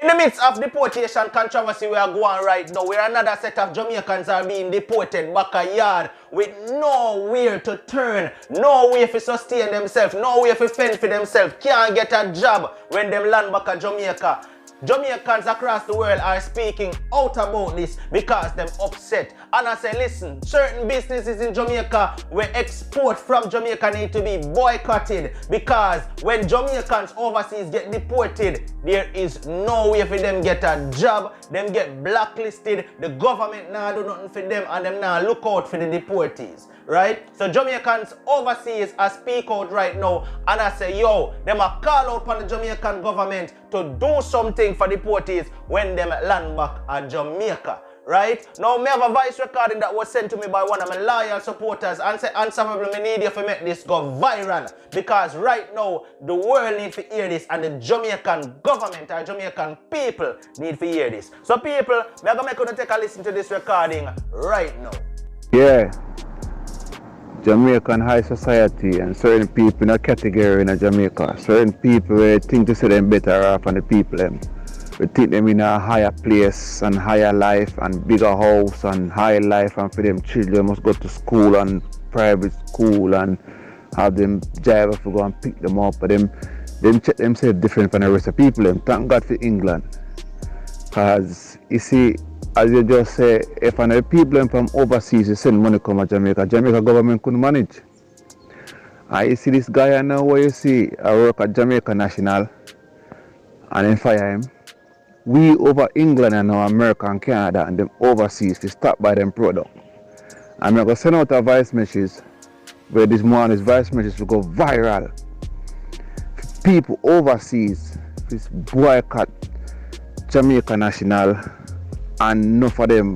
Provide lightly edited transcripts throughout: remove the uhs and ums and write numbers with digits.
In the midst of deportation controversy we are going right now, where another set of Jamaicans are being deported back a yard with nowhere to turn, no way to sustain themselves, no way to fend for themselves, can't get a job when them land back at Jamaica. Jamaicans across the world are speaking out about this because them upset. And I say, listen, certain businesses in Jamaica where export from Jamaica need to be boycotted, because when Jamaicans overseas get deported, there is no way for them get a job, them get blacklisted, the government now do nothing for them, and them now look out for the deportees. Right? So Jamaicans overseas are speak out right now, and I say, yo, them a call out on the Jamaican government to do something for deportees when them land back at Jamaica. Right? Now, me have a voice recording that was sent to me by one of my loyal supporters, and say, answer me need you to make this go viral, because right now the world need to hear this, and the Jamaican government or Jamaican people need to hear this. So people, me gonna make you take a listen to this recording right now. Yeah. Jamaican high society and certain people in a category in Jamaica. Certain people think to see them better off than the people them. We think them in a higher place and higher life and bigger house and higher life, and for them children must go to school and private school and have them drive to go and pick them up. But them check themselves different from the rest of people. Them. Thank God for England. Because you see, as you just say, if any people from overseas send money come to Jamaica, Jamaica government couldn't manage. And you see this guy now where you see I work at Jamaica National and then fire him. We over England and now America and Canada and them overseas to stop by them product. I'm going to send out a voice message where this morning's voice message will go viral. People overseas, this boycott Jamaica National, and enough of them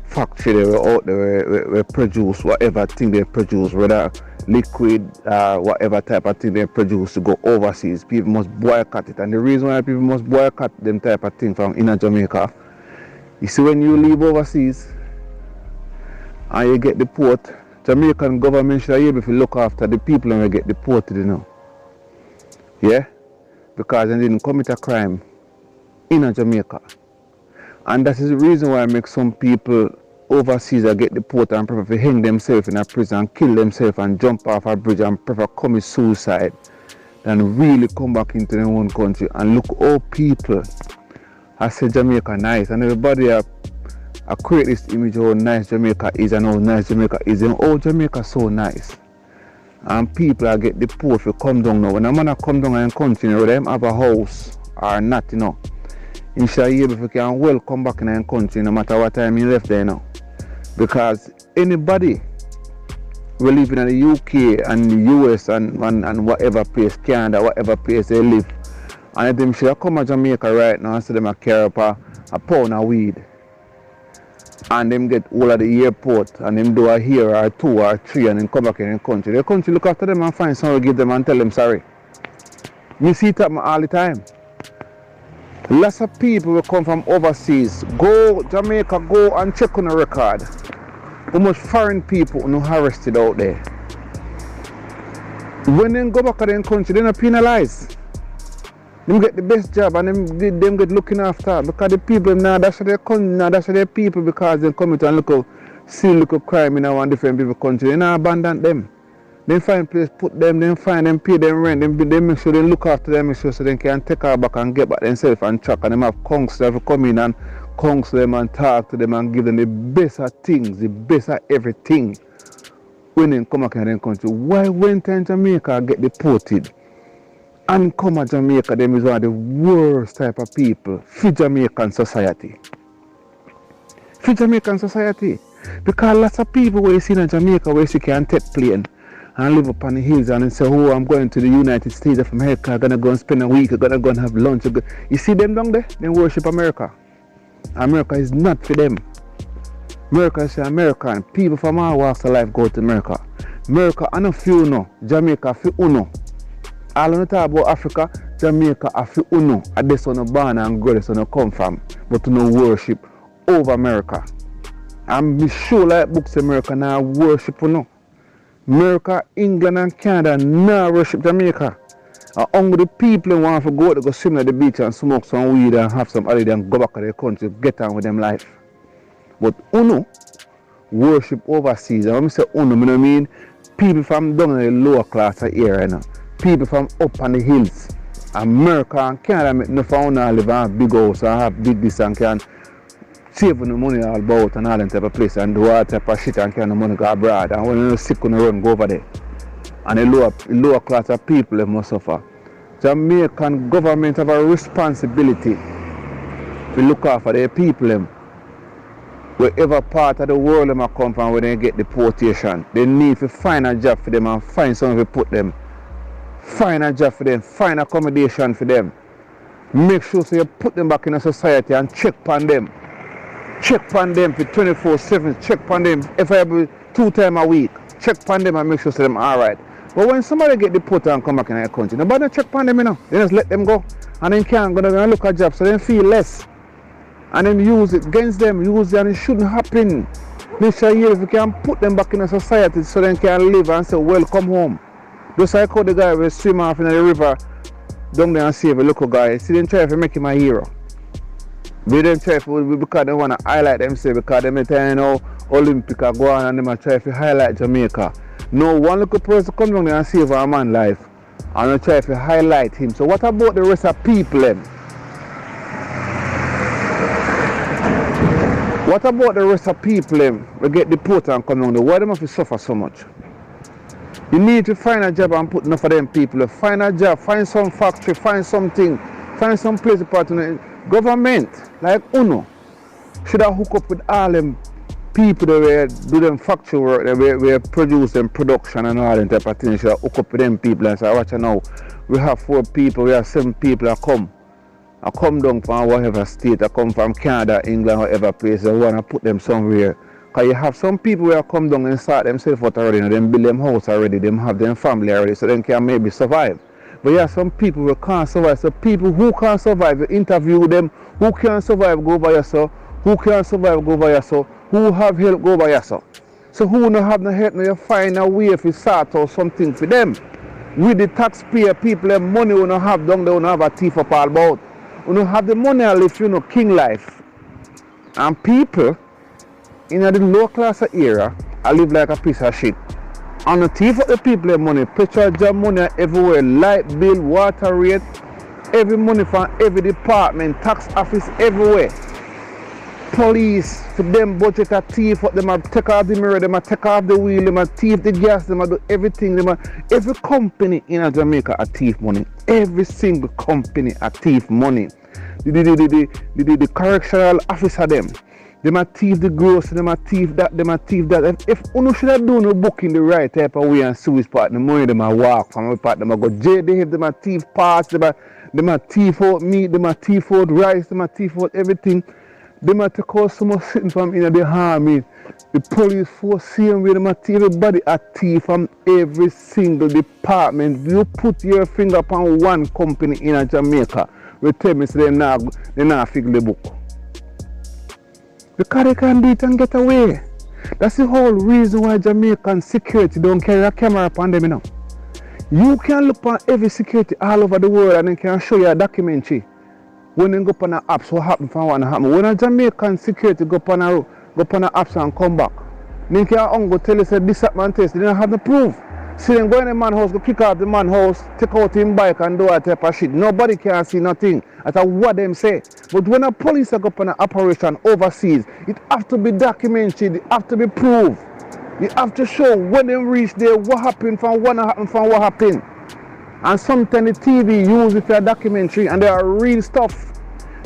factory they were out there we produce whatever thing they produce, whether liquid whatever type of thing they produce to go overseas. People must boycott it, and the reason why people must boycott them type of thing from inner Jamaica, you see, when you leave overseas and you get deported, Jamaican government should be able to look after the people when they get deported, you know. Yeah? Because they didn't commit a crime in Jamaica. And that is the reason why I make some people overseas that get deported and prefer to hang themselves in a prison and kill themselves and jump off a bridge and prefer commit suicide than really come back into their own country. And look how people, I say Jamaica nice, and everybody I create this image of how nice Jamaica is and how nice Jamaica is, and how Jamaica so nice. And people that get deported will come down now. When a man come down in country, whether them have a house or not, you know, you should be able to can well come back in the country no matter what time you left there now. Because anybody will live in the UK and the US and whatever place, Canada, whatever place they live, and if them should come to Jamaica right now and see them a carry up a pound of weed, and them get all at the airport and them do a year or two or three and then come back in the country look after them and find someone to give them and tell them sorry. You see it happen all the time. Lots of people will come from overseas, go Jamaica, go and check on the record. How much foreign people are arrested out there. When they go back to their country, they're not penalized. They get the best job and them get looking after, because the people now that's their country, now that's their people, because they come and look crime in one different people country. They not abandon them. They find place, put them, then find them, pay them rent, they make sure they look after them, make sure so they can take her back and get back themselves and track, and them have counselors to come in and counsel them and talk to them and give them the best of things, the best of everything when they come back in their country. Why went to Jamaica and get deported and come to Jamaica? Them is one of the worst type of people for Jamaican society. For Jamaican society. Because lots of people where you see in Jamaica where you can take plane and live up on the hills and say, oh, I'm going to the United States of America, I'm going to go and spend a week, I'm going to go and have lunch. You see them down there? They worship America. America is not for them. America is American. People from all walks of life go to America. America, I know few no. Jamaica, few uno. All on the talk about Africa, Jamaica, a few uno. And this one born and grow, this one come from. But to no worship over America. I'm sure like books America now worship uno. America, England and Canada now worship Jamaica. Only the people who want to go swim at the beach and smoke some weed and have some holiday and go back to their country, get on with them life. But uno worship overseas. And when I say uno, I mean people from down in the lower class area, you know. People from up on the hills. America and Canada make no found live and have big house and have big this and can save the money all about and all that type of place and do all type of shit and can the money go abroad. And when you're sick on the run, go over there. And the lower class of people they must suffer. Jamaican government have a responsibility to look after their people them. Wherever part of the world them come from when they get deportation, they need to find a job for them and find somewhere to put them. Find a job for them, find accommodation for them. Make sure so you put them back in a society and check on them. Check on them for 24/7, check on them every 2 times a week. Check on them and make sure so them alright. But when somebody get deported and come back in their country, nobody check on them, you know. They just let them go. And then can't go and look at jobs so they feel less. And then use it against them, use it, and it shouldn't happen. This year if you can put them back in a society so they can live and say, welcome home. Just like how the guy will swim off in the river down there and save a local guy. See them try to make him a hero. They don't try to, because they want to highlight themselves, because they tell you know Olympic are going and they try to highlight Jamaica. No one little person come down there and save a man's life and they try to highlight him. So what about the rest of people then? What about the rest of people them? We get deported and come down there. Why do they have to suffer so much? You need to find a job and put enough of them people. Find a job, find some factory, find something, find some place to partner. Government, like UNO, should have hook up with all them people that do them factory work, that produce them production and all that type of things. Should have hook up with them people and say, watch now, we have 4 people, we have 7 people that come. I come down from whatever state, I come from Canada, England, whatever place, I want to put them somewhere. Because you have some people who come down and start themselves out already, and them build them house already, them have them family already, so they can maybe survive. But you have some people who can't survive, so people who can't survive, you interview them, who can survive, go by yourself, who can survive, go by yourself, who have help, go by yourself. So who don't have no help, now you find a way if you start or something for them. With the taxpayer people, them money we don't have down there, we don't have a thief up all about. We don't have the money to live, you know, king life. And people in the low class area, I live like a piece of shit. And the thief of the people have money, petrol job money everywhere, light bill, water rate, every money from every department, tax office everywhere. Police, for them budget a thief, them take off the mirror, them take off the wheel, them thief the gas, them do everything. Every company in Jamaica a thief money. Every single company a thief money. The correctional officer them a thief the grocery, them a thief that, them a thief that. If you should have done no booking the right type of way and Swiss part, the money them a walk from part, them a go jail, them a thief parts, them a thief out meat, them a thief out rice, them a thief out everything. Them a take out so much sitting from in the army. The police force same way, them a thief, everybody a thief from every single department. You put your finger upon one company in Jamaica, we tell me so they not figure the book. Because they can do it and get away. That's the whole reason why Jamaican security don't carry a camera upon them, you know. You can look on every security all over the world and they can show you a documentary. When they go on the apps, what happened from what happened. When a Jamaican security go on the apps and come back, they can go tell you say this happened test, they don't have the proof. See them go in the man's house, go kick out the man's house, take out his bike and do that type of shit. Nobody can see nothing. That's what them say. But when a police go on an operation overseas, it have to be documented, it have to be proved. You have to show when they reach there what happened from what happened. And sometimes the TV use it for a documentary and they are real stuff.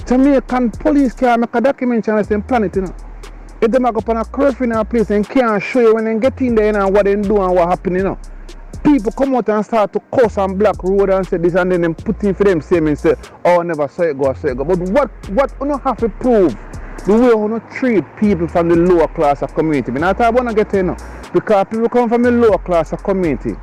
Jamaican police can make a documentary on the same planet, you know. If they go on a curfew in a place and can't show you when they get in there, you know, what they do and what happened, you know. People come out and start to cuss and block road and say this and then them put in for them same and say, oh, I never saw it go, saw it go. But what you don't have to prove the way you don't treat people from the lower class of community. I mean, I want to get in, you know, because people come from the lower class of community.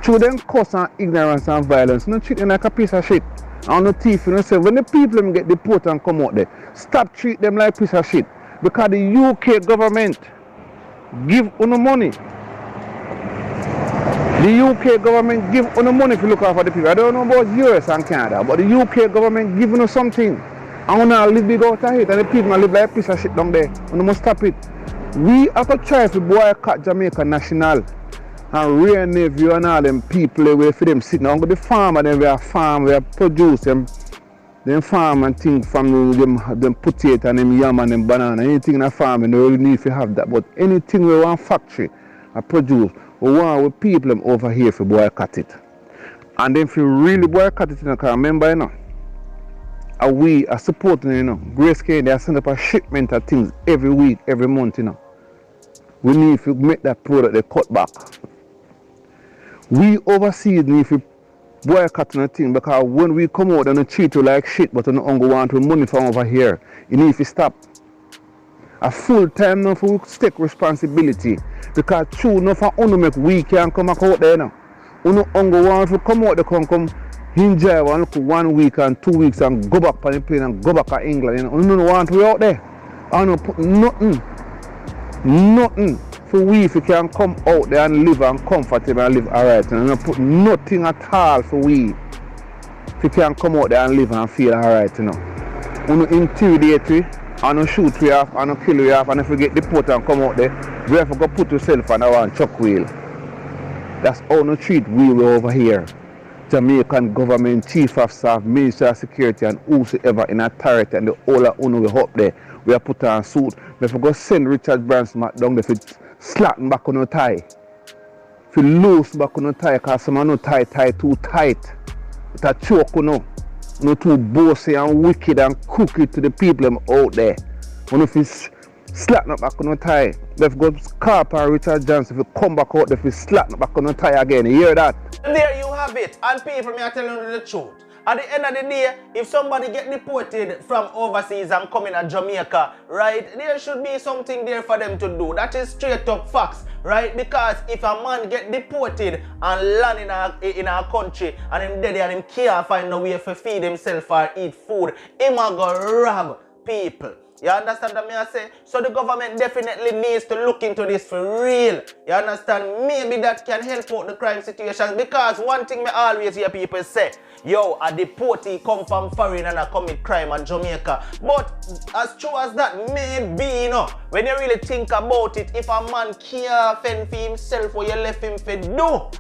Through them cuss and ignorance and violence, you don't treat them like a piece of shit. And the thief, you know, say when the people them get deported and come out there, stop treat them like a piece of shit. Because the UK government give you money The UK government give you money if you look after the people. I don't know about US and Canada, but the UK government giving us something. I want to live big out of it, and the people live like a piece of shit down there. And we must stop it. We have to try to boycott Jamaica National and Rear Navy and all them people where for them sitting on the farm, and then we are farm, we are produce them farm and things from them potato and them yam and them banana. Anything in a farm, you don't really need to have that. But anything we want factory I produce, we want with people them over here for boycott it. And then if you really boycott it, because remember, you know, we are supporting, you know, Grace K, they send up a shipment of things every week, every month, you know. We need to make that product they cut back. We overseas need to boycott the thing, because when we come out and treat you like shit, but we don't want money from over here, you need to stop. A full time now for take responsibility, because true enough for us make we can come back out there now. We don't want to come out there, come enjoy 1 week and 2 weeks and go back on the plane and go back to England. You know? We don't want to be out there. I don't put nothing for we if we can come out there and live and comfortable and live alright. And I don't put nothing at all for we if we can come out there and live and feel alright. You know? We don't intimidate we, and don't shoot we off, and don't kill we off, and if we get deported and come out there, we have to go put yourself on our chuck wheel. That's how we treat we over here. Jamaican government, chief of staff, minister of security, and whosoever in authority, and the whole of UNO we up there. We are put on suit. If we go send Richard Branson down there, if it slacken back on your tie. If you loose back on your tie, because some no tie too tight. It's a choke, you know. No too bossy and wicked and crooked to the people out there. When if you slacken back on your tie, if you go Carp and Richard Johnson, if you come back out, if you slacken back on your tie again, you hear that? There you have it, and people, me are telling you the truth. At the end of the day, if somebody get deported from overseas and come in to Jamaica, right, there should be something there for them to do. That is straight up facts, right? Because if a man get deported and land in a country and him dead and him can't find a way to feed himself or eat food, him a go rob people. You understand what I say? So the government definitely needs to look into this for real. You understand? Maybe that can help out the crime situation, because one thing me always hear people say, yo, a deportee come from foreign and a commit crime in Jamaica. But as true as that may be, you know, when you really think about it, if a man can't fend for himself, what you left him for do,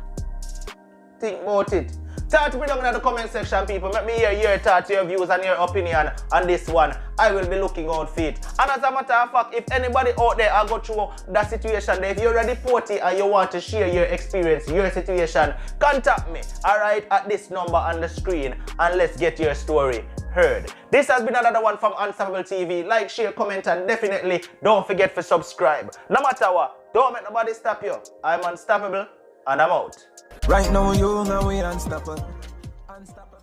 think about it. Talk to me down in the comment section, people. Let me hear your thoughts, your views, and your opinion on this one. I will be looking out for it. And as a matter of fact, if anybody out there I go through that situation, if you're a deportee and you want to share your experience, your situation, contact me, alright, at this number on the screen, and let's get your story heard. This has been another one from Unstoppable TV. Like, share, comment, and definitely don't forget to subscribe. No matter what, don't make nobody stop you. I'm unstoppable, and I'm out. Right now, you know we unstoppable. Unstoppable.